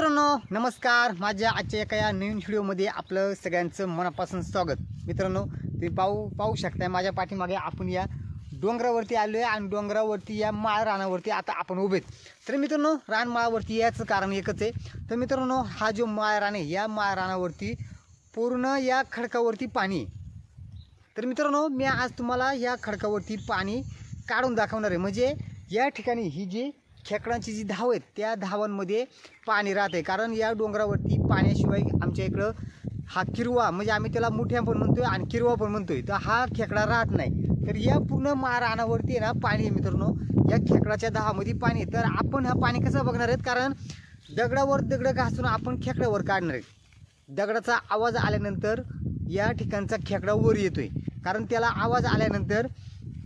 मित्रांनो नमस्कार, माझ्या आजच्या एका या नवीन व्हिडिओमध्ये आपलं सगळ्यांचं मनापासून स्वागत। मित्रांनो तुम्ही पाहू शकताय माझ्या पाठीमागे आपण या डोंगरावरती आलो आहे आणि डोंगरावरती या माळ रानावरती आता आपण उभे आहेत। तर मित्रांनो रानमाळावरती याचं कारण एकच आहे। तर मित्रांनो हा जो माळ रान आहे या माळ रानावरती पूर्ण या खडकावरती पाणी आहे। तर मित्रांनो मी आज तुम्हाला या खडकावरती पाणी काढून दाखवणार आहे। म्हणजे या ठिकाणी ही जी खेकडांची जी धाव आहेत त्या धावांमध्ये पाणी राहते, कारण या डोंगरावरती पाण्याशिवाय आमच्या इकडं हा किरवा म्हणजे आम्ही त्याला मुठ्या पण म्हणतोय आणि किरवा पण म्हणतोय, तर हा खेकडा राहत नाही। तर या पूर्ण रानावरती आहे ना पाणी आहे मित्रांनो, या खेकडाच्या धावामध्ये पाणी आहे। तर आपण हा पाणी कसं बघणार आहेत, कारण दगडावर दगड घासून आपण खेकड्यावर काढणार आहेत। दगडाचा आवाज आल्यानंतर या ठिकाणचा खेकडा वर येतोय, कारण त्याला आवाज आल्यानंतर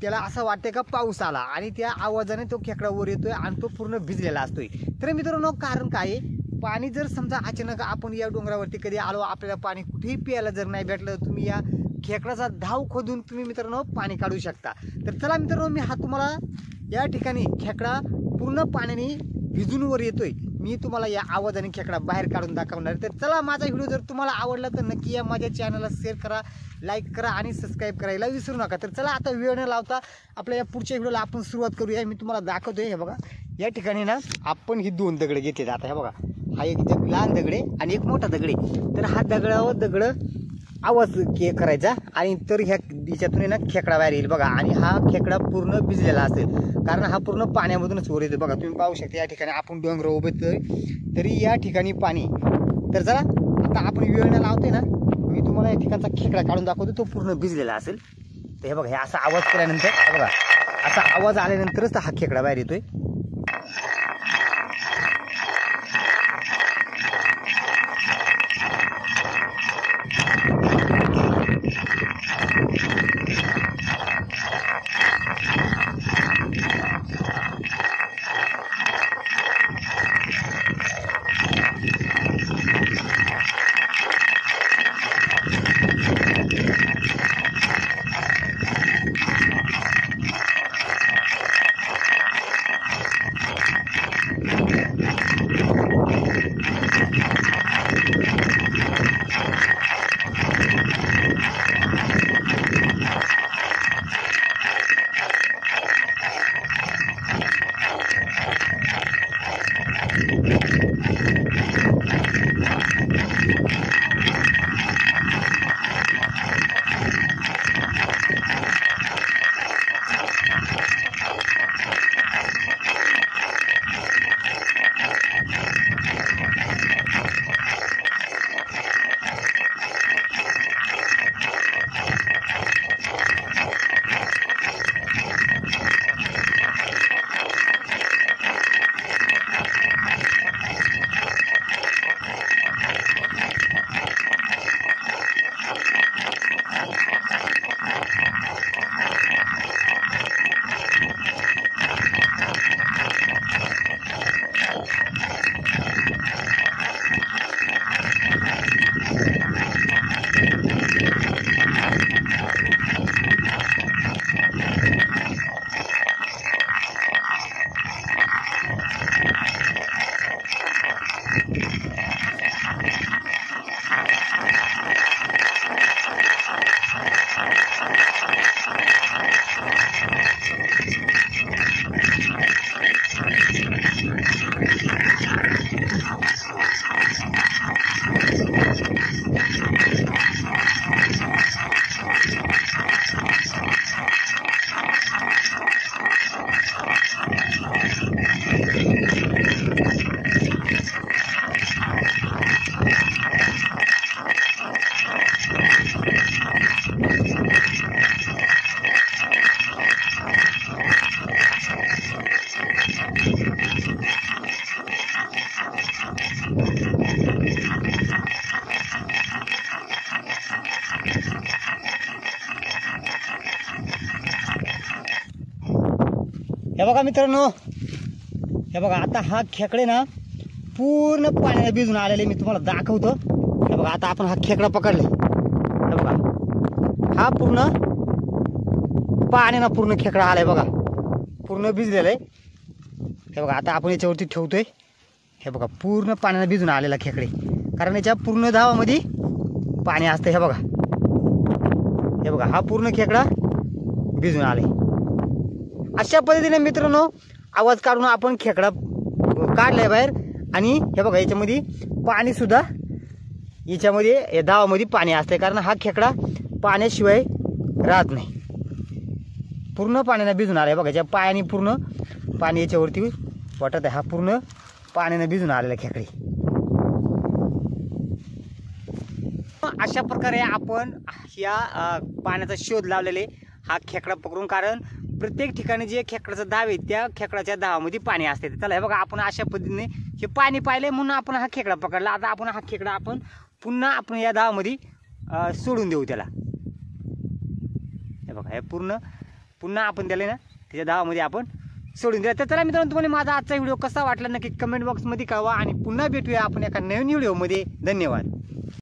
त्याला असं वाटतं का पाऊस आला आणि त्या आवाजाने तो खेकडा वर येतोय आणि तो पूर्ण भिजलेला असतोय। तर मित्रांनो कारण काय आहे, पाणी जर समजा अचानक आपण या डोंगरावरती कधी आलो, आपल्याला पाणी कुठेही प्यायला जर नाही भेटलं, तुम्ही या खेकडाचा धाव खोदून तुम्ही मित्रांनो पाणी काढू शकता। तर चला मित्रांनो मी हा तुम्हाला या ठिकाणी खेकडा पूर्ण पाण्याने भिजून वर येतोय, मी तुम्हाला या आवाजाने खेकडा बाहेर काढून दाखवणार। तर चला माझा व्हिडिओ जर तुम्हाला आवडला तर नक्की या माझ्या चॅनलला शेअर करा, लाईक करा आणि सबस्क्राईब करायला विसरू नका। तर चला आता वेळ न लावता आपल्या या पुढच्या व्हिडिओला आपण सुरुवात करूया। मी तुम्हाला दाखवतोय, हे बघा या ठिकाणी ना आपण ही दोन दगड घेतलेत। आता हे बघा हा एक लहान दगड आहे आणि एक मोठा दगड आहे। तर हा दगडावर दगड आवाज करायचा आणि तर ह्या दिशेतून ना खेकडा बाहेर येईल बघा, आणि हा खेकडा पूर्ण भिजलेला असेल कारण हा पूर्ण पाण्यामधूनच वर येतो। बघा तुम्ही पाहू शकता या ठिकाणी आपण डोंगर उभे तरी या ठिकाणी पाणी। तर चला आता आपण वेळ न लावतोय ना, मी तुम्हाला या ठिकाणचा खेकडा काढून दाखवतो, तो पूर्ण भिजलेला असेल। तर हे बघा हे असा आवाज केल्यानंतर बघा असा आवाज आल्यानंतरच हा खेकडा बाहेर येतोय। हे बघा मित्रांनो, हे बघा आता हा खेकडे ना पूर्ण पाण्याला भिजून आलेले, मी तुम्हाला दाखवतो। हे बघा आता आपण हा खेकडा पकडले, हे बघा हा पूर्ण पाण्याला पूर्ण खेकडा आलाय बघा, पूर्ण भिजलेला आहे। हे बघा आता आपण याच्यावरती ठेवतोय, हे बघा पूर्ण पाण्याने भिजून आलेला खेकडे, कारण याच्या पूर्ण धावामध्ये पाणी असतं. हे बघा, हे बघा, हा पूर्ण खेकडा भिजून आले. अशा पद्धतीने मित्रांनो आवाज काढून आपण खेकडा काढलाय बाहेर. आणि हे बघा याच्यामध्ये पाणी सुद्धा, याच्यामध्ये या धावामध्ये पाणी असते, कारण हा खेकडा पाण्याशिवाय राहत नाही. पूर्ण पाण्याने भिजून आलाय बघा, ज्या पायाने पूर्ण पाणी याच्यावरती वाटत आहे. हा पूर्ण पाण्याने भिजून आलेला खेकडे. अशा प्रकारे आपण या पाण्याचा शोध लावलेले हा खेकडा पकडून, कारण प्रत्येक ठिकाणी जे खेकडाचं धाव आहे त्या खेकडाच्या धावामध्ये पाणी असते. चला हे बघा, आपण अशा पद्धतीने हे पाणी पाहिले म्हणून आपण हा खेकडा पकडला. आता आपण हा खेकडा आपण पुन्हा या धावामध्ये सोडून देऊ त्याला. हे बघा, हे पुन्हा आपण त्याला ना त्याच्या धावामध्ये आपण सोडून दिला. तर चला मित्रांनो, तुम्हाला माझा आजचा व्हिडिओ कसा वाटला नक्की कमेंट बॉक्समध्ये कळवा. आणि पुन्हा भेटूया आपण एका नवीन व्हिडिओमध्ये. धन्यवाद.